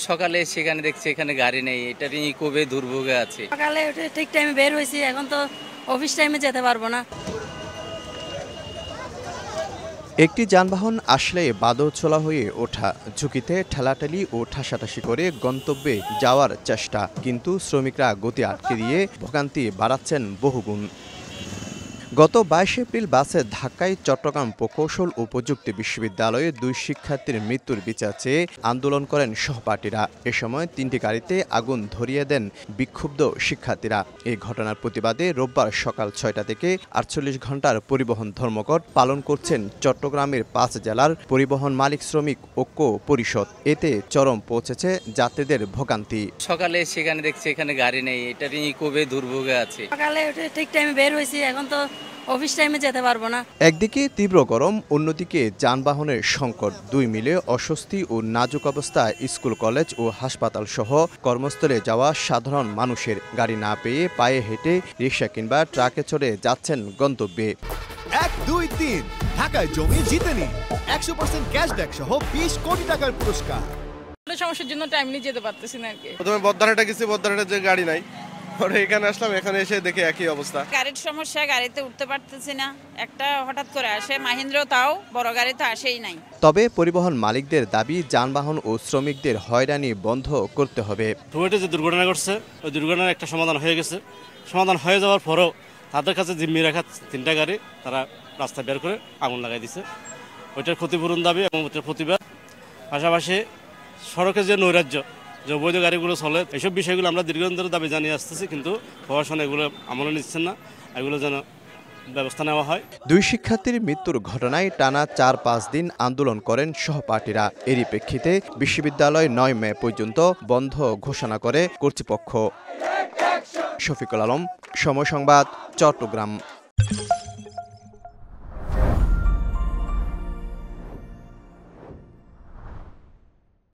সকালে সেখানে দেখছি এখানে গাড়ি নেই, এটা নিয়ে খুবই দুর্ভোগে আছে। সকালে উঠে ঠিক টাইমে বের হয়েছি, এখন তো অফিস টাইমে যেতে পারবো না। একটি যানবাহন আসলে বাদরছোলা হয়ে ওঠা, ঝুঁকিতে ঠেলাঠেলি ও ঠাসাঠাসি করে গন্তব্যে যাওয়ার চেষ্টা, কিন্তু শ্রমিকরা গতি আটকে দিয়ে ভোগান্তি বাড়াচ্ছেন বহুগুণ। গত 22 এপ্রিল বাসের ধাক্কায় চট্টগ্রাম প্রকৌশল ও প্রযুক্তি বিশ্ববিদ্যালয়ে 2 শিক্ষার্থীর মৃত্যুর বিচার চেয়ে আন্দোলন করেন সহপাঠীরা। এ সময় 3টি গাড়িতে আগুন ধরিয়ে দেন বিক্ষুব্ধ শিক্ষার্থীরা। এই ঘটনার প্রতিবাদে রোববার সকাল 6টা থেকে 48 ঘণ্টার পরিবহন ধর্মঘট পালন করছেন চট্টগ্রামের 5 জেলার পরিবহন মালিক শ্রমিক ঐক্য পরিষদ। এতে চরম পৌঁছেছে যাত্রীদের ভোগান্তি। সকালে সেখানে দেখছি এখানে গাড়ি নেই, এটা নিয়ে খুবই দুর্ভোগে আছে। সকালে উঠে ঠিক টাইমে বের হয়েছি, এখন তো অফিস টাইমে যেতে পারবো না। একদিকে তীব্র গরম, অন্যদিকে যানবাহনের সংকট, দুই মিলে অস্বস্তি ও নাজুক অবস্থা স্কুল, কলেজ ও হাসপাতাল সহ কর্মস্থলে যাওয়া সাধারণ মানুষের। গাড়ি না পেয়ে পায়ে হেঁটে, রিকশা কিংবা ট্রাকে চড়ে যাচ্ছেন গন্তব্যে। 1, 2, 3 ঢাকায় জমি জিতে নিন 100% ক্যাশব্যাক সহ 20 কোটি টাকার পুরস্কার। সমস্যার জন্য টাইমলি যেতে পারতেছি না আর কি। প্রথমে বদ্দারহাটে গেছি, বদ্দারহাটে যে গাড়ি নাই, পরে এখানে আসলাম, এখানে এসে দেখি একই অবস্থা। গাড়ির সমস্যা, গাড়িতে উঠতে পারতেছি না। একটা হঠাৎ করে আসে মাহিন্দ্র, তাও বড় গাড়ি তো আসেই নাই। তবে পরিবহন মালিকদের দাবি, যানবাহন ও শ্রমিকদের হয়রানি বন্ধ করতে হবে। রুয়েটে যে দুর্ঘটনা ঘটছে, ওই দুর্ঘটনার একটা সমাধান হয়ে গেছে। সমাধান হয়ে যাওয়ার পরেও তাদের কাছে জিম্মি রাখা 3টা গাড়ি তারা রাস্তায় বের করে আগুন লাগাই দিছে। ওইটার ক্ষতিপূরণ দাবি এবং ওইটার প্রতিবাদ। পাশাপাশি সড়কে যে নৈরাজ্য, যে অবৈধ গাড়িগুলো চলে, এইসব বিষয়গুলো আমরা দীর্ঘদিন ধরে দাবি জানিয়ে আসতেছি, কিন্তু প্রশাসন এগুলো আমলে নিচ্ছেন না। এগুলো যেন ব্যবস্থা নেওয়া হয়। 2 শিক্ষার্থীর মৃত্যুর ঘটনায় টানা 4-5 দিন আন্দোলন করেন সহপাঠীরা। এরই প্রেক্ষিতে বিশ্ববিদ্যালয় 9 মে পর্যন্ত বন্ধ ঘোষণা করে কর্তৃপক্ষ। শফিকুল আলম, সময় সংবাদ, চট্টগ্রাম।